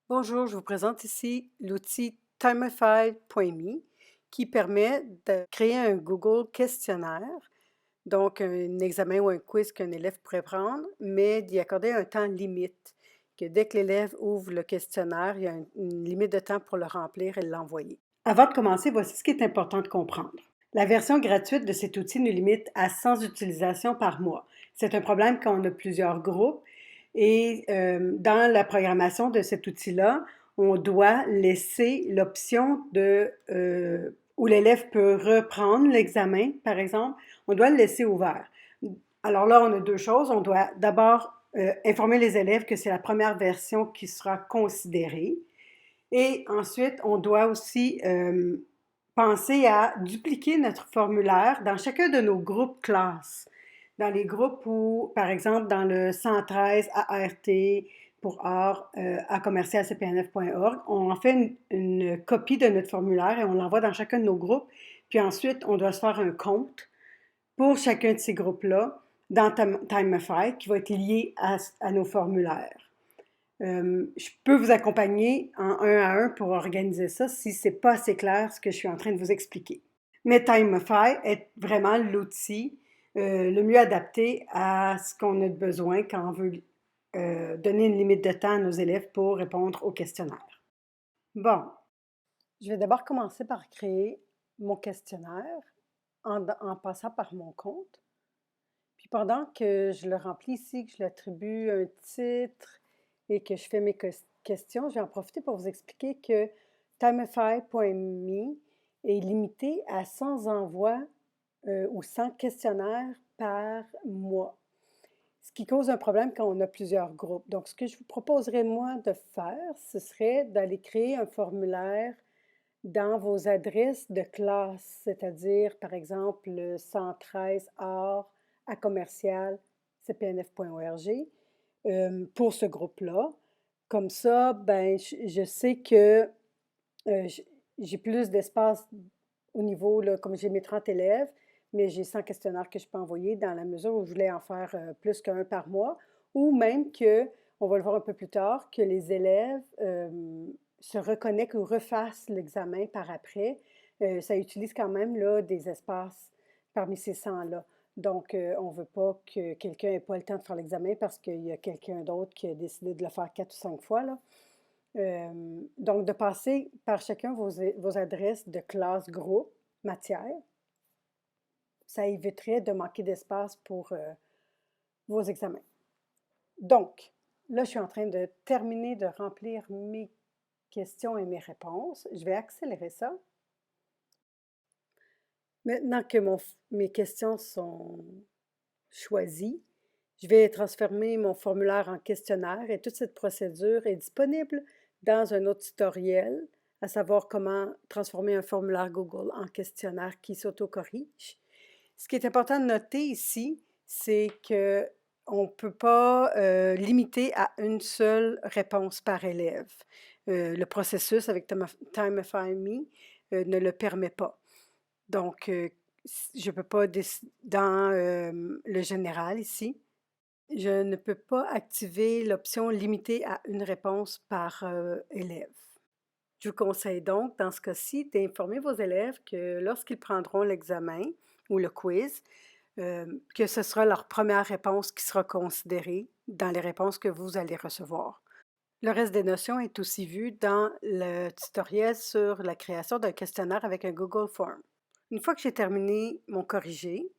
Bonjour, je vous présente ici l'outil Timify.me qui permet de créer un Google questionnaire, donc un examen ou un quiz qu'un élève pourrait prendre, mais d'y accorder un temps limite, que dès que l'élève ouvre le questionnaire, il y a une limite de temps pour le remplir et l'envoyer. Avant de commencer, voici ce qui est important de comprendre. La version gratuite de cet outil nous limite à 100 utilisations par mois. C'est un problème quand on a plusieurs groupes et dans la programmation de cet outil-là, on doit laisser l'option où l'élève peut reprendre l'examen, par exemple, on doit le laisser ouvert. Alors là, on a deux choses. On doit d'abord informer les élèves que c'est la première version qui sera considérée. Et ensuite, on doit aussi penser à dupliquer notre formulaire dans chacun de nos groupes classes. Dans les groupes où, par exemple, dans le 113 ART pour art à commercialcpnf.org, on en fait une copie de notre formulaire et on l'envoie dans chacun de nos groupes. Puis ensuite, on doit se faire un compte pour chacun de ces groupes-là dans Timify qui va être lié à nos formulaires. Je peux vous accompagner en un à un pour organiser ça si c'est pas assez clair ce que je suis en train de vous expliquer. Mais Timify est vraiment l'outil le mieux adapté à ce qu'on a besoin quand on veut donner une limite de temps à nos élèves pour répondre au questionnaire. Bon, je vais d'abord commencer par créer mon questionnaire en passant par mon compte. Puis pendant que je le remplis ici, que je lui attribue un titre et que je fais mes questions, je vais en profiter pour vous expliquer que Timify.me est limité à 100 envois ou 100 questionnaires par mois, ce qui cause un problème quand on a plusieurs groupes. Donc, ce que je vous proposerais, moi, de faire, ce serait d'aller créer un formulaire dans vos adresses de classe, c'est-à-dire, par exemple, le 113 art à commercial cpnf.org pour ce groupe-là. Comme ça, ben, je sais que j'ai plus d'espace au niveau, là, comme j'ai mes 30 élèves, mais j'ai 100 questionnaires que je peux envoyer dans la mesure où je voulais en faire plus qu'un par mois, ou même que, on va le voir un peu plus tard, que les élèves se reconnectent ou refassent l'examen par après. Ça utilise quand même là, des espaces parmi ces 100-là. Donc, on ne veut pas que quelqu'un n'ait pas le temps de faire l'examen parce qu'il y a quelqu'un d'autre qui a décidé de le faire 4 ou 5 fois, là. Donc, de passer par chacun vos adresses de classe, groupe, matière, ça éviterait de manquer d'espace pour vos examens. Donc, là, je suis en train de terminer de remplir mes questions et mes réponses. Je vais accélérer ça. Maintenant que mes questions sont choisies, je vais transformer mon formulaire en questionnaire et toute cette procédure est disponible dans un autre tutoriel, à savoir comment transformer un formulaire Google en questionnaire qui s'auto-corrige. Ce qui est important de noter ici, c'est qu'on ne peut pas limiter à une seule réponse par élève. Le processus avec Timify.me ne le permet pas. Donc, je ne peux pas, dans le général ici, je ne peux pas activer l'option limitée à une réponse par élève. Je vous conseille donc, dans ce cas-ci, d'informer vos élèves que lorsqu'ils prendront l'examen ou le quiz, que ce sera leur première réponse qui sera considérée dans les réponses que vous allez recevoir. Le reste des notions est aussi vu dans le tutoriel sur la création d'un questionnaire avec un Google Form. Une fois que j'ai terminé mon corrigé,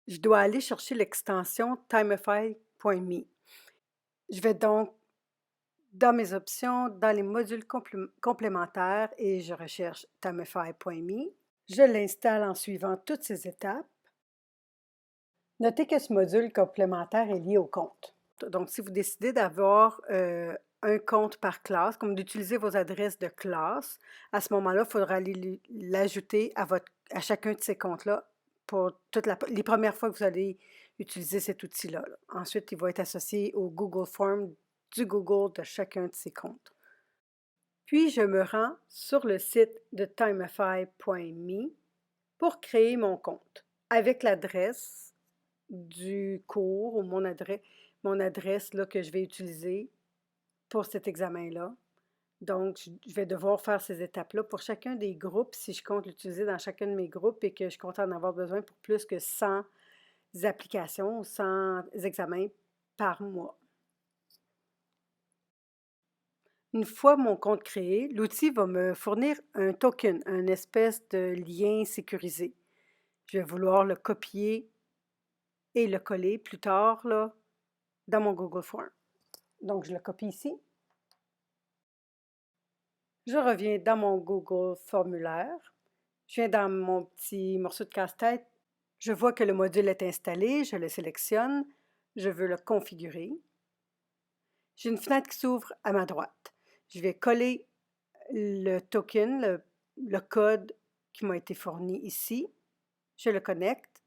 je dois aller chercher l'extension Timify.me. Je vais donc dans mes options, dans les modules complémentaires et je recherche Timify.me. Je l'installe en suivant toutes ces étapes. Notez que ce module complémentaire est lié au compte. Donc, si vous décidez d'avoir un compte par classe, comme d'utiliser vos adresses de classe, à ce moment-là, il faudra aller l'ajouter à chacun de ces comptes-là pour les premières fois que vous allez utiliser cet outil-là. Ensuite, il va être associé au Google Form du Google de chacun de ces comptes. Puis, je me rends sur le site de timify.me pour créer mon compte avec l'adresse du cours ou mon adresse là, que je vais utiliser pour cet examen-là. Donc, je vais devoir faire ces étapes-là pour chacun des groupes, si je compte l'utiliser dans chacun de mes groupes et que je compte en avoir besoin pour plus que 100 applications, 100 examens par mois. Une fois mon compte créé, l'outil va me fournir un token, une espèce de lien sécurisé. Je vais vouloir le copier et le coller plus tard là, dans mon Google Form. Donc, je le copie ici. Je reviens dans mon Google Formulaire. Je viens dans mon petit morceau de casse-tête. Je vois que le module est installé. Je le sélectionne. Je veux le configurer. J'ai une fenêtre qui s'ouvre à ma droite. Je vais coller le token, le code qui m'a été fourni ici. Je le connecte.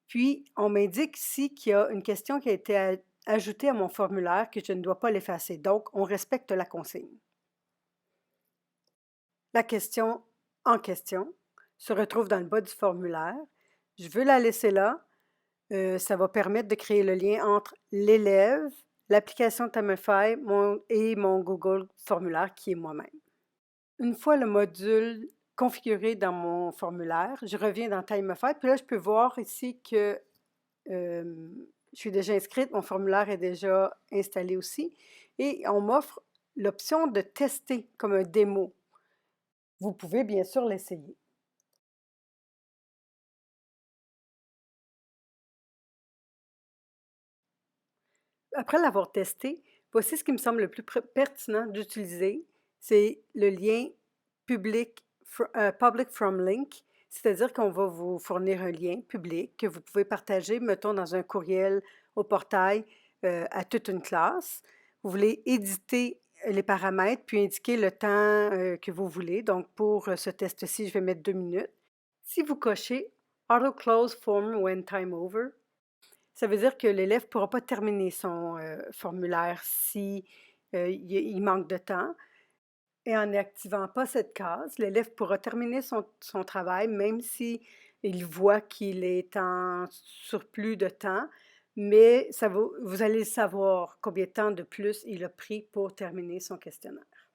Puis, on m'indique ici qu'il y a une question qui a été ajoutée à mon formulaire que je ne dois pas l'effacer. Donc, on respecte la consigne. La question en question se retrouve dans le bas du formulaire. Je veux la laisser là. Ça va permettre de créer le lien entre l'élève, l'application Timify et mon Google Formulaire qui est moi-même. Une fois le module configuré dans mon formulaire, je reviens dans Timify. Puis là, je peux voir ici que je suis déjà inscrite, mon formulaire est déjà installé aussi. Et on m'offre l'option de tester comme un démo. Vous pouvez bien sûr l'essayer. Après l'avoir testé, voici ce qui me semble le plus pertinent d'utiliser, c'est le lien public from link, c'est-à-dire qu'on va vous fournir un lien public que vous pouvez partager, mettons, dans un courriel au portail à toute une classe. Vous voulez éditer les paramètres, puis indiquer le temps que vous voulez. Donc, pour ce test-ci, je vais mettre 2 minutes. Si vous cochez Auto Close Form when time over, ça veut dire que l'élève ne pourra pas terminer son formulaire si il manque de temps. Et en n'activant pas cette case, l'élève pourra terminer son travail même si il voit qu'il est en surplus de temps, mais vous allez savoir combien de temps de plus il a pris pour terminer son questionnaire.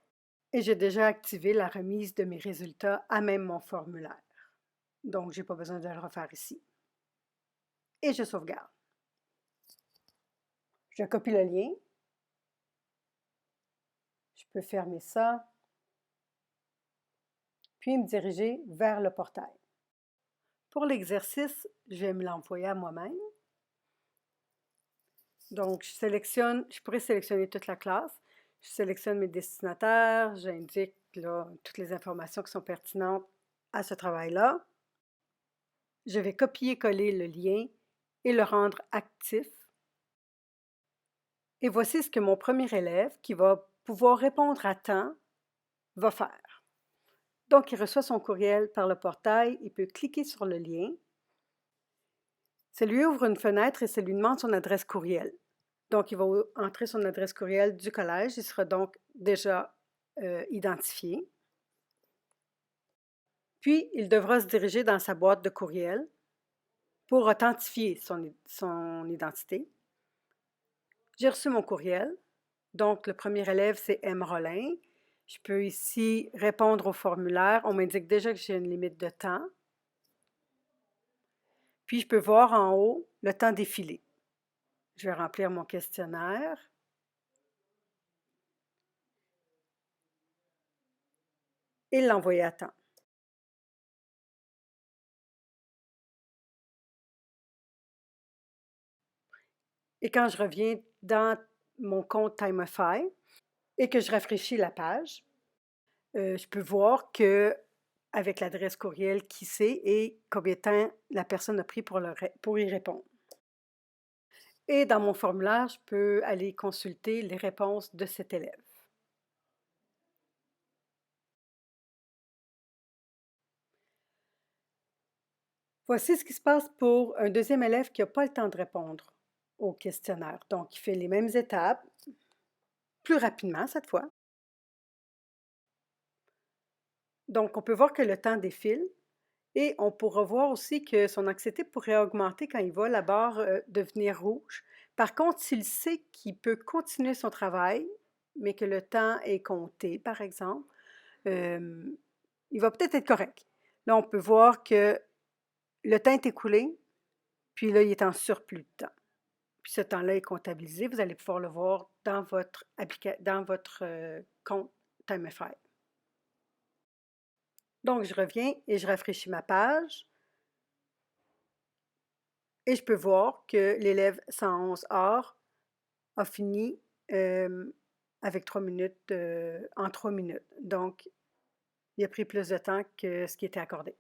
Et j'ai déjà activé la remise de mes résultats à même mon formulaire. Donc, je n'ai pas besoin de le refaire ici. Et je sauvegarde. Je copie le lien. Je peux fermer ça, puis me diriger vers le portail. Pour l'exercice, je vais me l'envoyer à moi-même. Donc, je pourrais sélectionner toute la classe. Je sélectionne mes destinataires, j'indique là, toutes les informations qui sont pertinentes à ce travail-là. Je vais copier-coller le lien et le rendre actif. Et voici ce que mon premier élève, qui va pouvoir répondre à temps, va faire. Donc, il reçoit son courriel par le portail, il peut cliquer sur le lien. Ça lui ouvre une fenêtre et ça lui demande son adresse courriel. Donc, il va entrer son adresse courriel du collège. Il sera donc déjà identifié. Puis, il devra se diriger dans sa boîte de courriel pour authentifier son identité. J'ai reçu mon courriel. Donc, le premier élève, c'est M. Rollin. Je peux ici répondre au formulaire. On m'indique déjà que j'ai une limite de temps. Puis, je peux voir en haut le temps défilé. Je vais remplir mon questionnaire. Et l'envoyer à temps. Et quand je reviens dans mon compte Timify et que je rafraîchis la page, je peux voir que avec l'adresse courriel qui c'est et combien de temps la personne a pris pour y répondre. Et dans mon formulaire, je peux aller consulter les réponses de cet élève. Voici ce qui se passe pour un deuxième élève qui n'a pas le temps de répondre au questionnaire. Donc, il fait les mêmes étapes, plus rapidement cette fois. Donc, on peut voir que le temps défile et on pourra voir aussi que son anxiété pourrait augmenter quand il voit la barre devenir rouge Par contre, s'il sait qu'il peut continuer son travail, mais que le temps est compté, par exemple, il va peut-être être correct. Là, on peut voir que le temps est écoulé, puis là, il est en surplus de temps. Puis ce temps-là est comptabilisé. Vous allez pouvoir le voir dans votre compte TimeFi. Donc, je reviens et je rafraîchis ma page. Et je peux voir que l'élève 111 a fini avec 3 minutes, en 3 minutes. Donc, il a pris plus de temps que ce qui était accordé.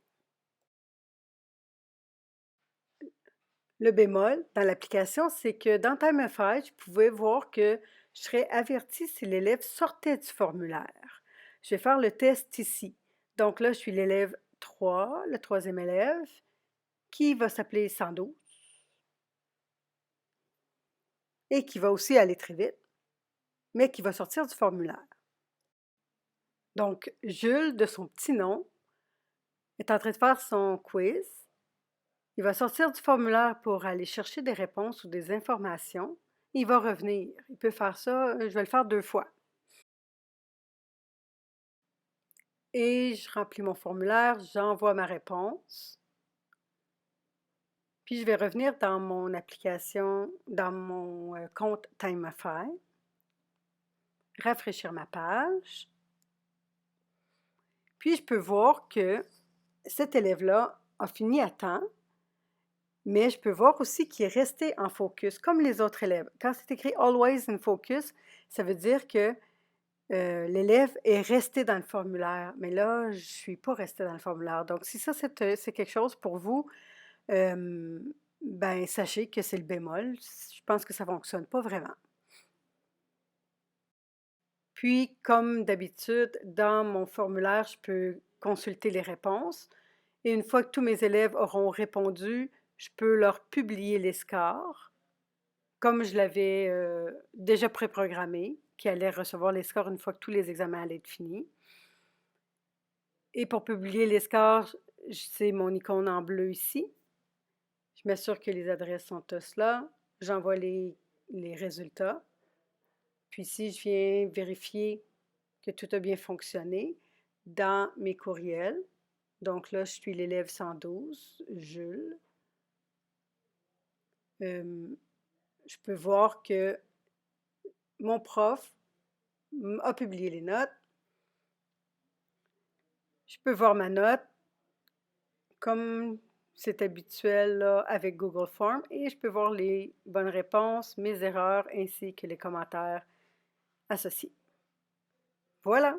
Le bémol dans l'application, c'est que dans TimeFi, je pouvais voir que je serais averti si l'élève sortait du formulaire. Je vais faire le test ici. Donc là, je suis l'élève 3, le troisième élève, qui va s'appeler 112 et qui va aussi aller très vite, mais qui va sortir du formulaire. Donc, Jules, de son petit nom, est en train de faire son quiz. Il va sortir du formulaire pour aller chercher des réponses ou des informations. Il va revenir. Il peut faire ça, je vais le faire 2 fois. Et je remplis mon formulaire, j'envoie ma réponse. Puis je vais revenir dans mon application, dans mon compte TimeFi, rafraîchir ma page. Puis je peux voir que cet élève-là a fini à temps, mais je peux voir aussi qu'il est resté en focus, comme les autres élèves. Quand c'est écrit Always in Focus, ça veut dire que l'élève est resté dans le formulaire. Mais là, je ne suis pas restée dans le formulaire. Donc, si ça, c'est quelque chose pour vous, ben, sachez que c'est le bémol. Je pense que ça ne fonctionne pas vraiment. Puis, comme d'habitude, dans mon formulaire, je peux consulter les réponses. Et une fois que tous mes élèves auront répondu, je peux leur publier les scores, comme je l'avais déjà préprogrammé, qui allait recevoir les scores une fois que tous les examens allaient être finis. Et pour publier les scores, c'est mon icône en bleu ici. Je m'assure que les adresses sont tous là. J'envoie les résultats. Puis ici, je viens vérifier que tout a bien fonctionné dans mes courriels. Donc là, je suis l'élève 112, Jules. Je peux voir que mon prof a publié les notes. Je peux voir ma note comme c'est habituel là, avec Google Forms et je peux voir les bonnes réponses, mes erreurs ainsi que les commentaires associés. Voilà!